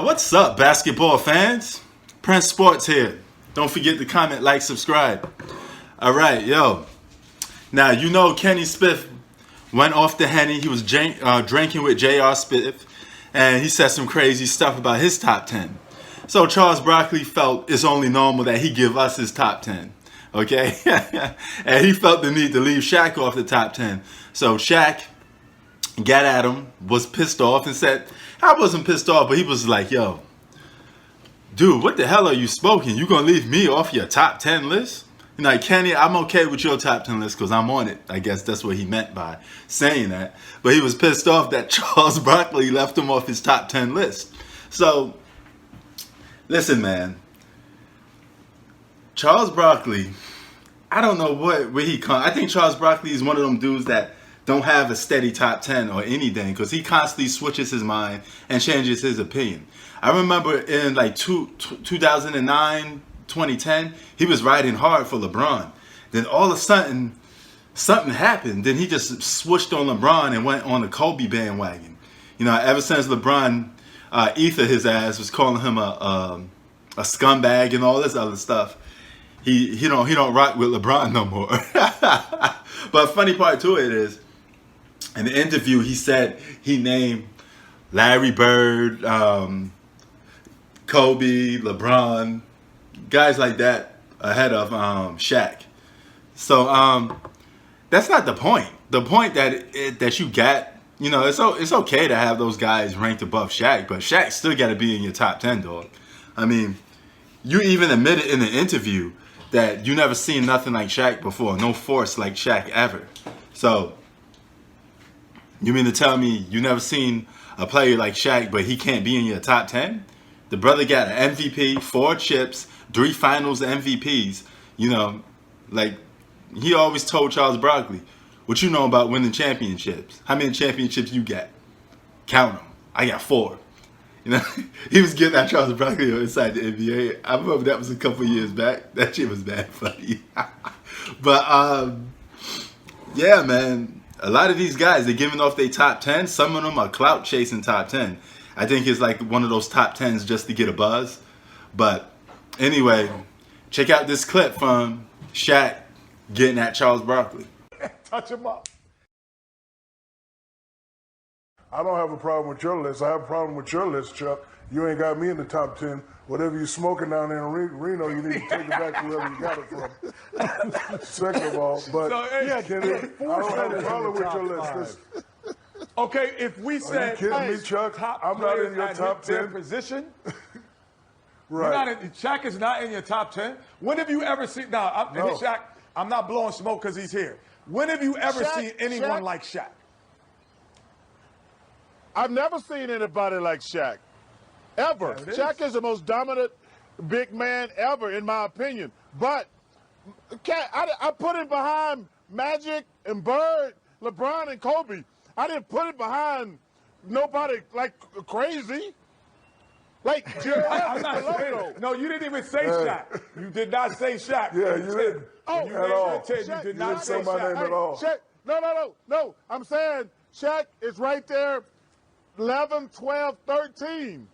What's up, basketball fans? Prince Sports here. Don't forget to comment, like, subscribe. All right, yo. Now, you know Kenny Smith went off the Henny. He was drinking with J.R. Smith, and he said some crazy stuff about his top 10. So Charles Barkley felt it's only normal that he give us his top 10. Okay? And he felt the need to leave Shaq off the top 10. So Shaq got at him, was pissed off, and said, I wasn't pissed off, but he was like, yo, dude, what the hell are you smoking? You gonna leave me off your top 10 list? You know, like, Kenny, I'm okay with your top 10 list because I'm on it. I guess that's what he meant by saying that. But he was pissed off that Charles Barkley left him off his top 10 list. So, listen, man. Charles Barkley, I don't know where he comes. I think Charles Barkley is one of them dudes that don't have a steady top 10 or anything because he constantly switches his mind and changes his opinion. I remember in like 2009, 2010, he was riding hard for LeBron. Then all of a sudden, something happened. Then he just switched on LeBron and went on the Kobe bandwagon. You know, ever since LeBron ether his ass, was calling him a scumbag and all this other stuff, he don't rock with LeBron no more. But funny part to it is, in the interview, he said he named Larry Bird, Kobe, LeBron, guys like that ahead of Shaq. So that's not the point. The point that you got, you know, it's okay to have those guys ranked above Shaq, but Shaq still got to be in your top 10, dog. I mean, you even admitted in the interview that you never seen nothing like Shaq before, no force like Shaq ever. So you mean to tell me you never seen a player like Shaq, but he can't be in your top 10? The brother got an MVP, 4 chips, 3 finals MVPs. You know, like, he always told Charles Barkley, what you know about winning championships? How many championships you got? Count them. I got 4. You know, he was getting at Charles Barkley inside the NBA. I remember that was a couple years back. That shit was bad funny. But, yeah, man. A lot of these guys, they're giving off their top 10. Some of them are clout chasing top 10. I think it's like one of those top 10s just to get a buzz. But anyway, check out this clip from Shaq getting at Charles Barkley. Touch him up. I don't have a problem with your list. I have a problem with your list, Chuck. You ain't got me in the top 10. Whatever you're smoking down there in Reno, you need to take it back to wherever you got it from. Second of all, but yeah, Kenny, I don't have a problem with your list. Okay, if we said, kidding me, Chuck? I'm not in your top 10 position. Right. Shaq is not in your top 10. When have you ever seen? Now, No. Shaq, I'm not blowing smoke because he's here. When have you ever seen anyone like Shaq? I've never seen anybody like Shaq. Ever. Shaq is the most dominant big man ever, in my opinion. But I put it behind Magic and Bird, LeBron and Kobe. I didn't put it behind nobody like crazy. Like I'm not saying, no, you didn't even say Shaq. You did not say Shaq. Yeah, you didn't. Oh, At all. You did not say my name Shaq. at all. Shaq, no. I'm saying Shaq is right there, 11, 12, 13.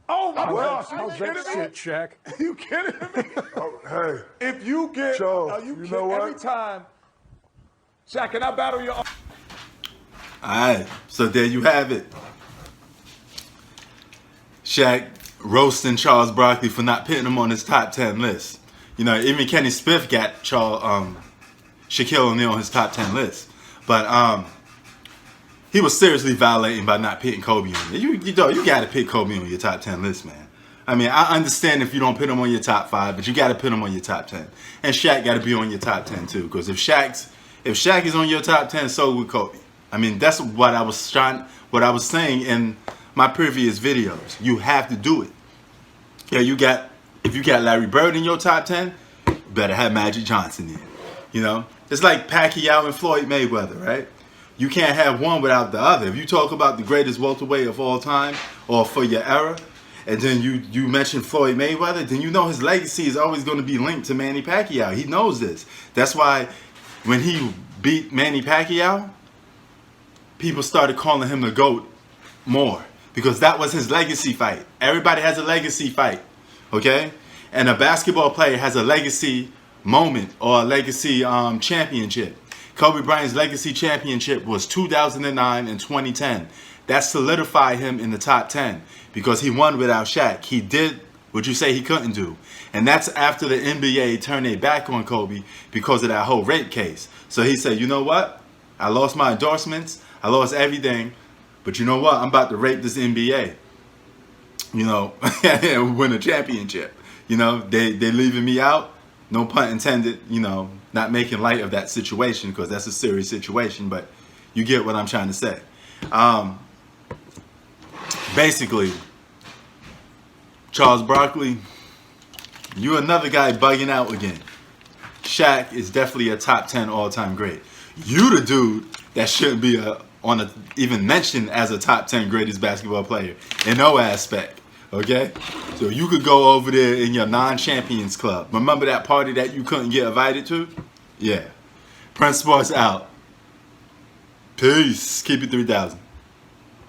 Oh my gosh! How's Are you that kidding me? shit, Shaq? Are you kidding me? Oh, hey, If you get, Charles, you you kidding know what? every time. Shaq, can I battle your? All right, so there you have it. Shaq roasting Charles Barkley for not putting him on his top 10 list. You know, even Kenny Smith got Shaquille O'Neal on his top 10 list. But he was seriously violating by not putting Kobe on there. You got to pick Kobe on your top 10 list, man. I mean, I understand if you don't put him on your top 5, but you got to put him on your top 10. And Shaq got to be on your top 10 too, because if Shaq is on your top 10, so would Kobe. I mean, that's what I was saying in my previous videos. You have to do it. Yeah, if you got Larry Bird in your top 10, you better have Magic Johnson in. You know, it's like Pacquiao and Floyd Mayweather, right? You can't have one without the other. If you talk about the greatest welterweight of all time or for your era, and then you mention Floyd Mayweather, then you know his legacy is always going to be linked to Manny Pacquiao. He knows this. That's why when he beat Manny Pacquiao, people started calling him the GOAT more. because that was his legacy fight. Everybody has a legacy fight, okay? And a basketball player has a legacy moment or a legacy championship. Kobe Bryant's legacy championship was 2009 and 2010. That solidified him in the top 10 because he won without Shaq. He did what you say he couldn't do. And that's after the NBA turned their back on Kobe because of that whole rape case. So he said, you know what? I lost my endorsements. I lost everything. But you know what? I'm about to rape this NBA. You know, and win a championship. You know, they're leaving me out. No pun intended, you know, not making light of that situation because that's a serious situation. But you get what I'm trying to say. Basically, Charles Barkley, you another guy bugging out again. Shaq is definitely a top 10 all-time great. You the dude that shouldn't be even mentioned as a top 10 greatest basketball player in no aspect. Okay? So you could go over there in your non-champions club. Remember that party that you couldn't get invited to? Yeah. Prince Sports out. Peace. Keep it 3,000.